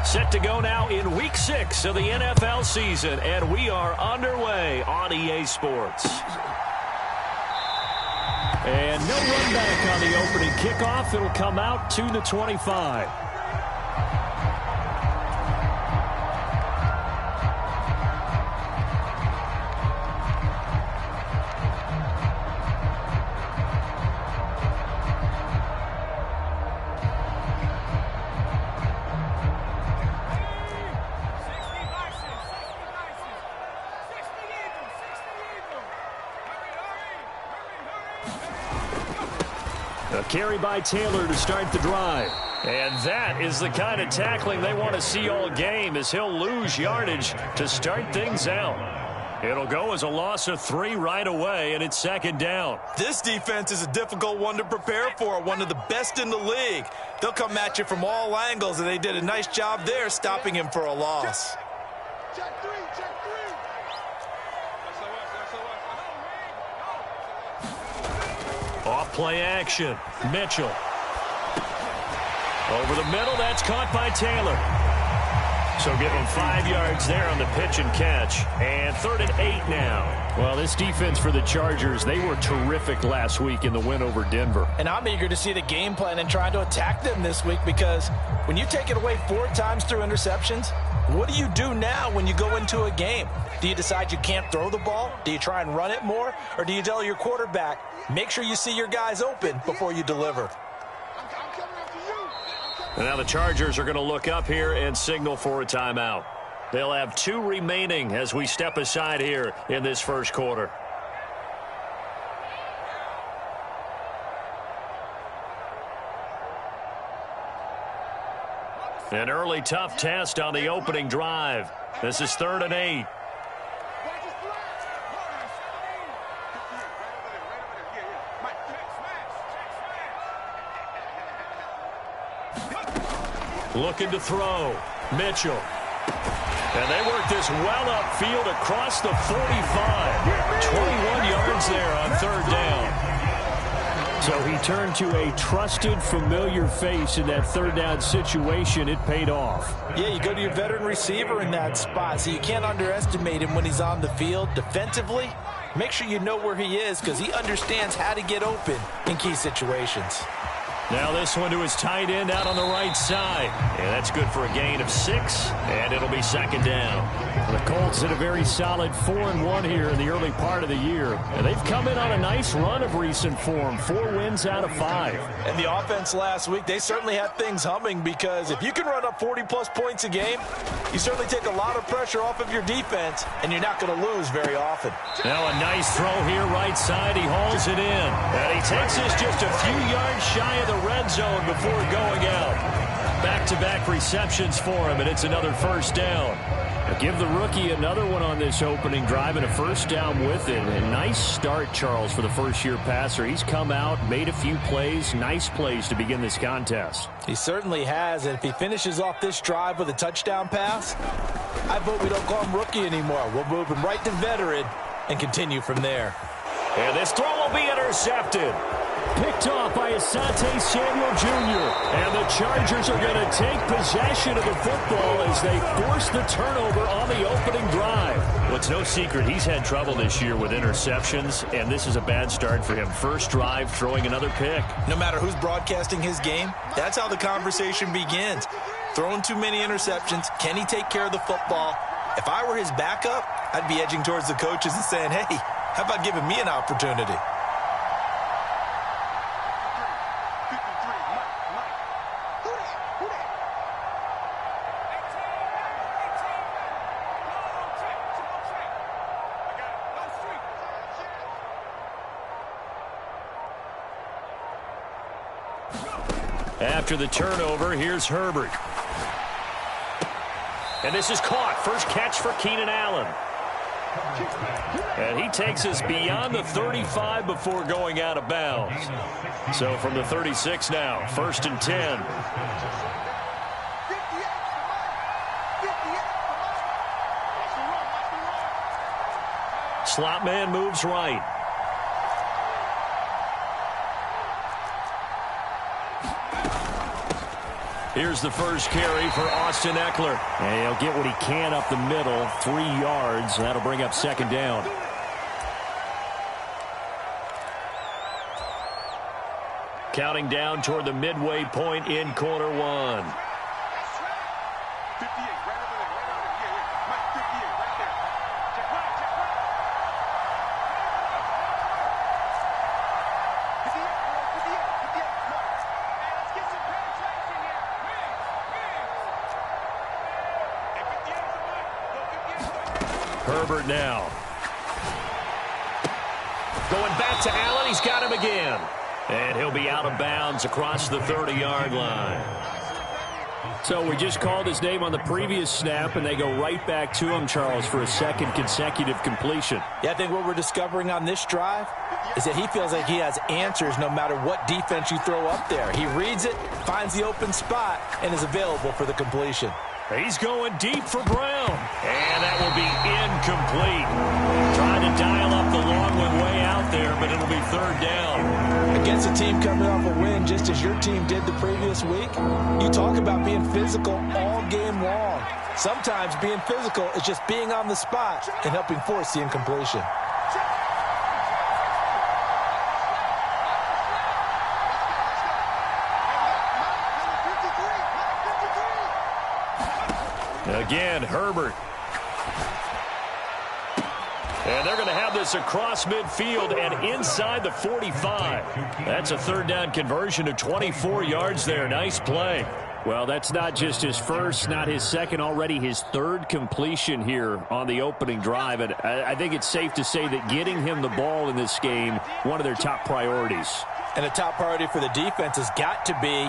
Set to go now in Week 6 of the NFL season, and we are underway on EA Sports. And no run back on the opening kickoff. It'll come out to the 25. A carry by Taylor to start the drive. And that is the kind of tackling they want to see all game, as he'll lose yardage to start things out. It'll go as a loss of 3 right away, and it's second down. This defense is a difficult one to prepare for, one of the best in the league. They'll come at you from all angles, and they did a nice job there stopping him for a loss. Check 3, check 3. Off play action. Mitchell. Over the middle. That's caught by Taylor. So give him 5 yards there on the pitch and catch. And 3rd and 8 now. Well, this defense for the Chargers, they were terrific last week in the win over Denver. And I'm eager to see the game plan and try to attack them this week, because when you take it away 4 times through interceptions, what do you do now when you go into a game? Do you decide you can't throw the ball? Do you try and run it more? Or do you tell your quarterback, make sure you see your guys open before you deliver? And now the Chargers are going to look up here and signal for a timeout. They'll have 2 remaining as we step aside here in this first quarter. An early tough test on the opening drive. This is 3rd and 8. Looking to throw. Mitchell. And they work this well upfield across the 45. 21 yards there on 3rd down. So he turned to a trusted, familiar face in that 3rd down situation. It paid off. Yeah, you go to your veteran receiver in that spot, so you can't underestimate him when he's on the field. Defensively, make sure you know where he is, because he understands how to get open in key situations. Now this one to his tight end out on the right side. And that's good for a gain of 6, and it'll be second down. The Colts had a very solid 4-1 here in the early part of the year. And they've come in on a nice run of recent form, 4 wins out of 5. And the offense last week, they certainly had things humming, because if you can run up 40-plus points a game, you certainly take a lot of pressure off of your defense, and you're not going to lose very often. Now a nice throw here right side. He hauls it in. And he takes this just a few yards shy of the red zone before going out. Back-to-back receptions for him, and it's another first down. Now give the rookie another one on this opening drive, and a first down with it. A nice start, Charles, for the first-year passer. He's come out, made a few plays, nice plays to begin this contest. He certainly has, and if he finishes off this drive with a touchdown pass, I vote we don't call him rookie anymore. We'll move him right to veteran and continue from there. And this throw will be intercepted. Picked off by Asante Samuel Jr. And the Chargers are going to take possession of the football as they force the turnover on the opening drive. Well, it's no secret he's had trouble this year with interceptions, and this is a bad start for him. First drive, throwing another pick. No matter who's broadcasting his game, that's how the conversation begins. Throwing too many interceptions, can he take care of the football? If I were his backup, I'd be edging towards the coaches and saying, hey, how about giving me an opportunity? After the turnover, here's Herbert. And this is caught. First catch for Keenan Allen. And he takes us beyond the 35 before going out of bounds. So from the 36 now, 1st and 10. Slot man moves right. Here's the first carry for Austin Eckler. And he'll get what he can up the middle, 3 yards. That'll bring up second down. Counting down toward the midway point in quarter one. Herbert now. Going back to Allen. He's got him again. And he'll be out of bounds across the 30-yard line. So we just called his name on the previous snap, and they go right back to him, Charles, for a second consecutive completion. Yeah, I think what we're discovering on this drive is that he feels like he has answers no matter what defense you throw up there. He reads it, finds the open spot, and is available for the completion. He's going deep for Brown. And that will be incomplete. Trying to dial up the long one way out there, but it'll be third down. Against a team coming off a win, just as your team did the previous week, you talk about being physical all game long. Sometimes being physical is just being on the spot and helping force the incompletion. Again, Herbert. And they're going to have this across midfield and inside the 45. That's a third down conversion of 24 yards there. Nice play. Well, that's not just his first, not his second, already his third completion here on the opening drive. And I think it's safe to say that getting him the ball in this game, one of their top priorities. And a top priority for the defense has got to be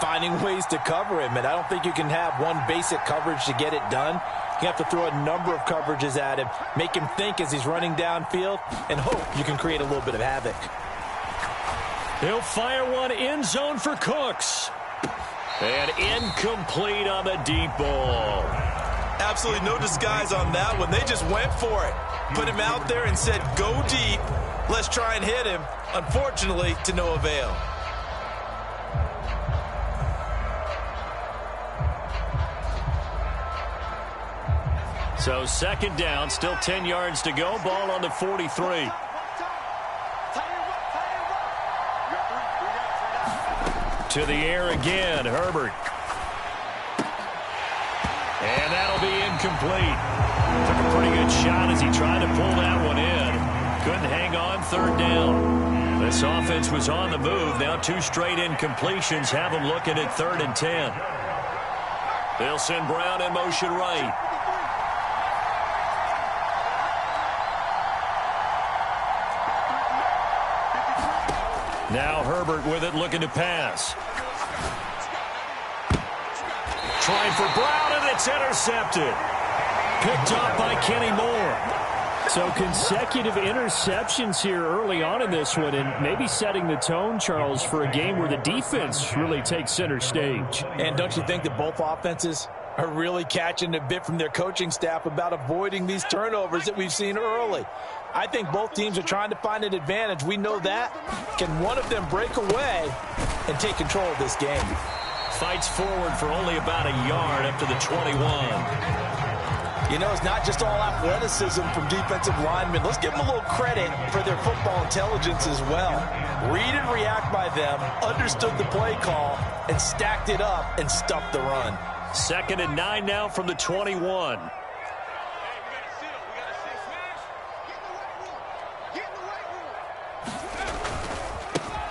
finding ways to cover him. And I don't think you can have one basic coverage to get it done. You have to throw a number of coverages at him, make him think as he's running downfield, and hope you can create a little bit of havoc. He'll fire one end zone for Cooks. And incomplete on the deep ball. Absolutely no disguise on that one. They just went for it. Put him out there and said, go deep. Let's try and hit him. Unfortunately, to no avail. So second down, still 10 yards to go. Ball on the 43. To the air again, Herbert. And that'll be incomplete. Took a pretty good shot as he tried to pull that one in. Couldn't hang on, third down. This offense was on the move. Now 2 straight incompletions have them looking at 3rd and 10. They'll send Brown in motion right. Now Herbert with it, looking to pass. Trying for Brown, and it's intercepted. Picked up by Kenny Moore. So consecutive interceptions here early on in this one, and maybe setting the tone, Charles, for a game where the defense really takes center stage. And don't you think that both offenses are really catching a bit from their coaching staff about avoiding these turnovers that we've seen early? I think both teams are trying to find an advantage. We know that. Can one of them break away and take control of this game? Fights forward for only about a yard up to the 21. You know, it's not just all athleticism from defensive linemen. Let's give them a little credit for their football intelligence as well. Read and react by them, understood the play call, and stacked it up and stuffed the run. 2nd and 9 now from the 21.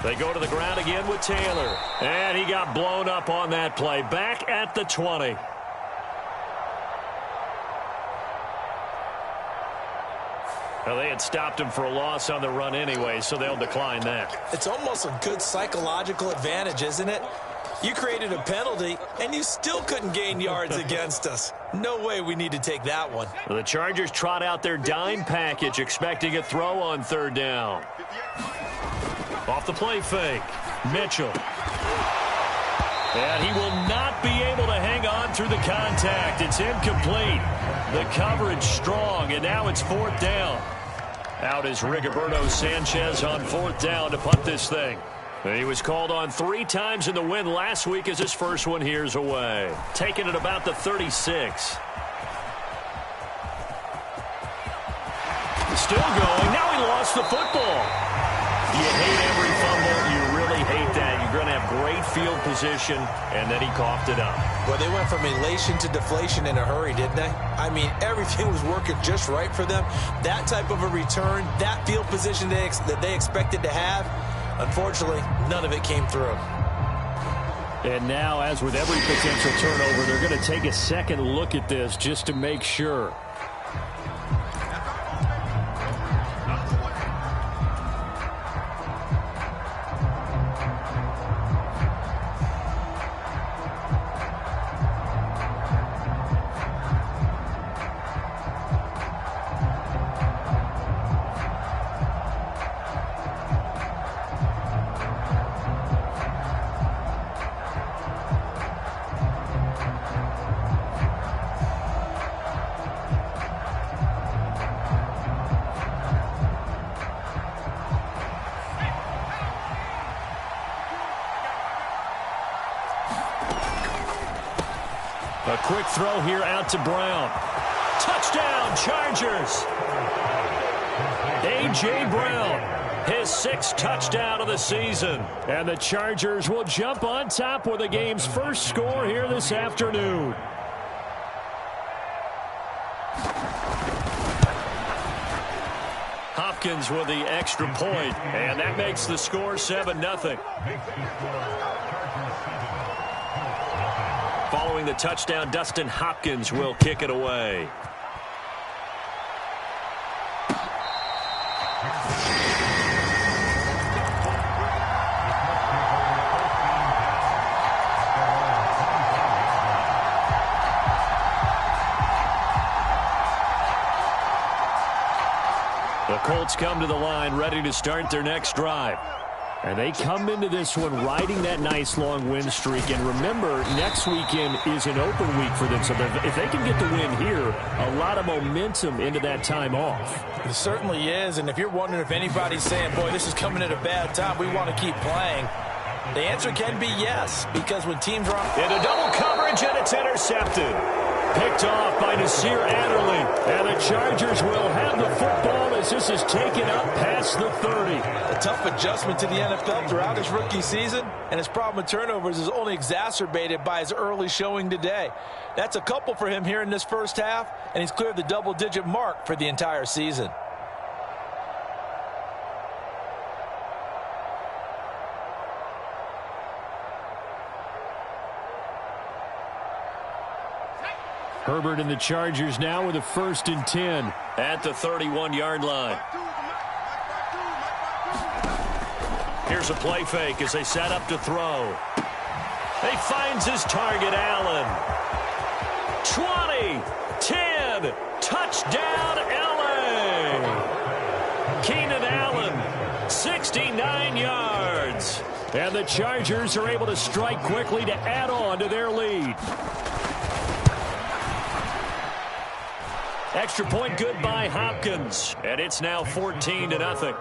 They go to the ground again with Taylor. And he got blown up on that play. Back at the 20. Well, they had stopped him for a loss on the run anyway, so they'll decline that. It's almost a good psychological advantage, isn't it? You created a penalty, and you still couldn't gain yards against us. No way we need to take that one. Well, the Chargers trot out their dime package, expecting a throw on 3rd down. Off the play fake, Mitchell. And he will not be able to hang on through the contact. It's incomplete. The coverage strong, and now it's 4th down. Out is Rigoberto Sanchez on 4th down to punt this thing. He was called on 3 times in the win last week as his first one here's away. Taking it about the 36. Still going. Now he lost the football. You hate every fumble. You really hate that. You're going to have great field position, and then he coughed it up. Well, they went from elation to deflation in a hurry, didn't they? I mean, everything was working just right for them. That type of a return, that field position that they expected to have, unfortunately, none of it came through. And now, as with every potential turnover, they're going to take a second look at this just to make sure. A quick throw here out to Brown. Touchdown, Chargers. A.J. Brown, his 6th touchdown of the season. And the Chargers will jump on top with the game's first score here this afternoon. Hopkins with the extra point, and that makes the score 7-0. Following the touchdown, Dustin Hopkins will kick it away. The Colts come to the line ready to start their next drive. And they come into this one riding that nice long win streak. And remember, next weekend is an open week for them. So if they can get the win here, a lot of momentum into that time off. It certainly is. And if you're wondering if anybody's saying, boy, this is coming at a bad time, we want to keep playing, the answer can be yes. Because when teams are on into double coverage, and it's intercepted. Picked off by Nasir Adderley. And the Chargers will have the football as this is taken up past the 30. A tough adjustment to the NFL throughout his rookie season, and his problem with turnovers is only exacerbated by his early showing today. That's a couple for him here in this first half, and he's cleared the double-digit mark for the entire season. Herbert and the Chargers now with a 1st and 10. At the 31-yard line. Here's a play fake as they set up to throw. He finds his target, Allen. 20, 10, touchdown, L.A. Keenan Allen, 69 yards. And the Chargers are able to strike quickly to add on to their lead. Extra point good by Hopkins. And it's now 14-0.